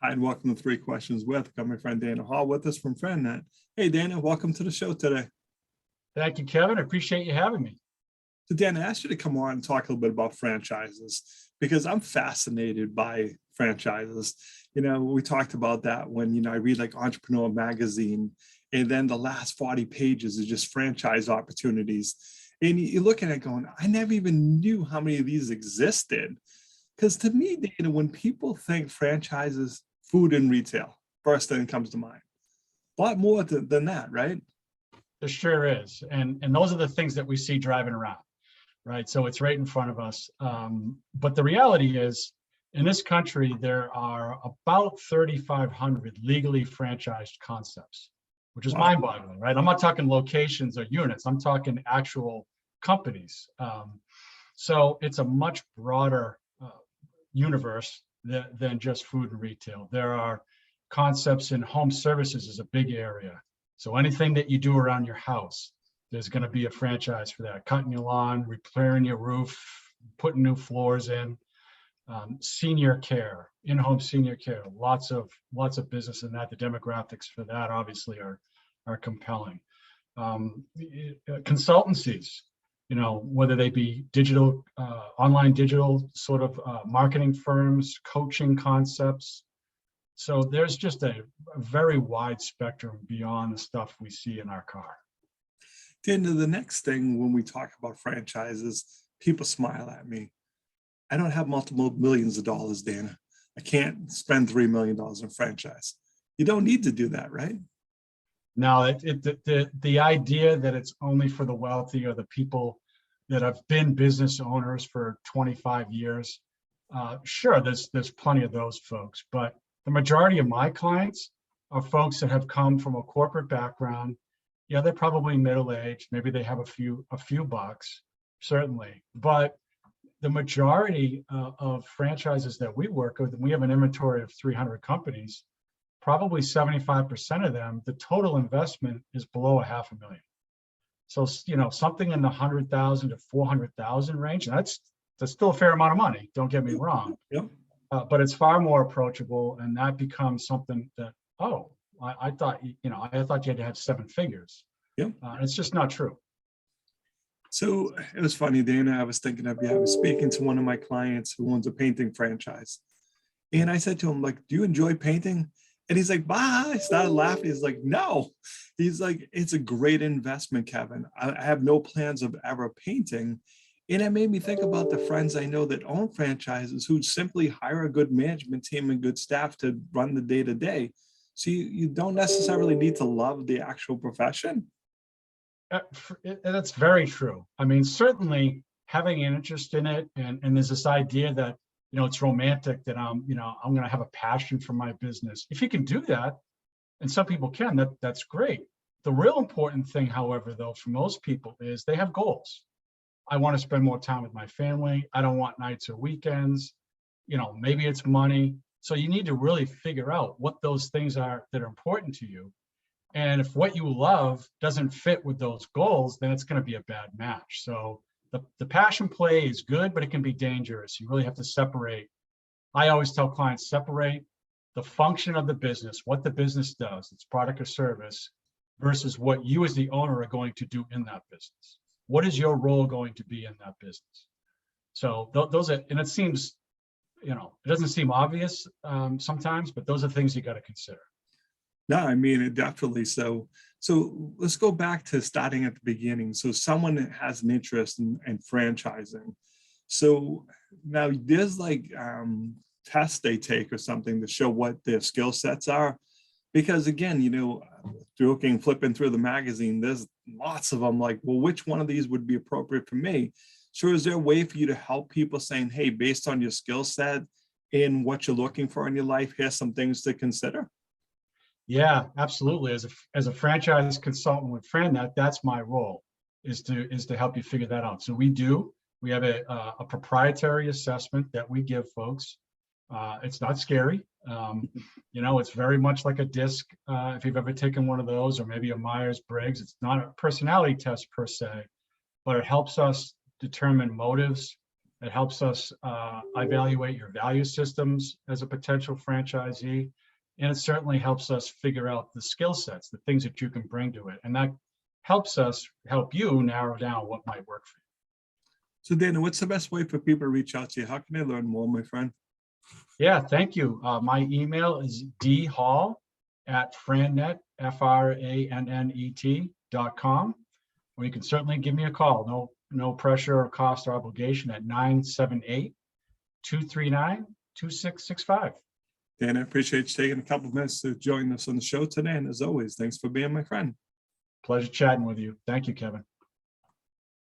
Hi, and welcome to Three Questions with. Got my friend Dana Hall with us from FranNet. Hey, Dana, welcome to the show today. Thank you, Kevin. I appreciate you having me. So, Dana, I asked you to come on and talk a little bit about franchises because I'm fascinated by franchises. We talked about that when, I read like Entrepreneur Magazine, and then the last 40 pages is just franchise opportunities. And you look at it going, I never even knew how many of these existed. Because to me, Dana, when people think franchises, food and retail, first thing comes to mind. A lot more than that, right? There sure is. And those are the things that we see driving around, right? So it's right in front of us. But the reality is, in this country, there are about 3,500 legally franchised concepts, which is mind-boggling, right? I'm not talking locations or units. I'm talking actual companies. So it's a much broader universe than just food and retail. There are concepts in home services is a big area. So anything that you do around your house, there's going to be a franchise for that. Cutting your lawn, repairing your roof, putting new floors in. Senior care, in-home senior care, lots of business in that. The demographics for that obviously are compelling. Consultancies, whether they be digital, online digital sort of marketing firms, coaching concepts. So there's just a very wide spectrum beyond the stuff we see in our car. Then the next thing when we talk about franchises, people smile at me. I don't have multiple millions of dollars, Dana. I can't spend $3 million in franchise. You don't need to do that, right? No, the idea that it's only for the wealthy or the people that have been business owners for 25 years, sure, there's plenty of those folks, but the majority of my clients are folks that have come from a corporate background. Yeah, they're probably middle-aged. Maybe they have a few bucks, certainly, but the majority of franchises that we work with, we have an inventory of 300 companies. Probably 75% of them, the total investment is below $500,000. So, something in the 100,000 to 400,000 range. And that's still a fair amount of money. Don't get me wrong. Yep. But it's far more approachable, and that becomes something that, I thought you had to have seven figures. Yep. It's just not true. So it was funny, Dana. I was thinking of you. I was speaking to one of my clients who owns a painting franchise, and I said to him, like, "Do you enjoy painting?" And he's like, "Bah!" I started laughing. He's like, "No." He's like, "It's a great investment, Kevin. I have no plans of ever painting." And it made me think about the friends I know that own franchises who simply hire a good management team and good staff to run the day-to-day. So you don't necessarily need to love the actual profession. That's very true. I mean, certainly having an interest in it, and there's this idea that, it's romantic that I'm going to have a passion for my business. If you can do that, and some people can, that's great. The real important thing, however, though, for most people is they have goals. I want to spend more time with my family. I don't want nights or weekends. Maybe it's money. So you need to really figure out what those things are that are important to you. And if what you love doesn't fit with those goals, then it's going to be a bad match. So the passion play is good, but it can be dangerous. You really have to separate. I always tell clients, separate the function of the business, what the business does, its product or service, versus what you as the owner are going to do in that business. What is your role going to be in that business? So those are, and it seems, it doesn't seem obvious sometimes, but those are things you got to consider. No, I mean, it definitely. So let's go back to starting at the beginning. So someone that has an interest in franchising. So now there's like tests they take or something to show what their skill sets are. Because again, flipping through the magazine, there's lots of them like, well, which one of these would be appropriate for me? So is there a way for you to help people saying, hey, based on your skill set and what you're looking for in your life, here's some things to consider? Yeah, absolutely. As a franchise consultant with FranNet, that's my role, is to help you figure that out. So we have a proprietary assessment that we give folks. It's not scary. It's very much like a DISC. If you've ever taken one of those, or maybe a Myers-Briggs, it's not a personality test per se, but it helps us determine motives, It helps us evaluate your value systems as a potential franchisee. And it certainly helps us figure out the skill sets, the things that you can bring to it. And that helps us help you narrow down what might work for you. So Dana, what's the best way for people to reach out to you? How can they learn more, my friend? Yeah, thank you. My email is dhall@frannet, FRANNET.com. Or you can certainly give me a call. No pressure or cost or obligation at 978-239-2665. Dan, I appreciate you taking a couple of minutes to join us on the show today. And as always, thanks for being my friend. Pleasure chatting with you. Thank you, Kevin.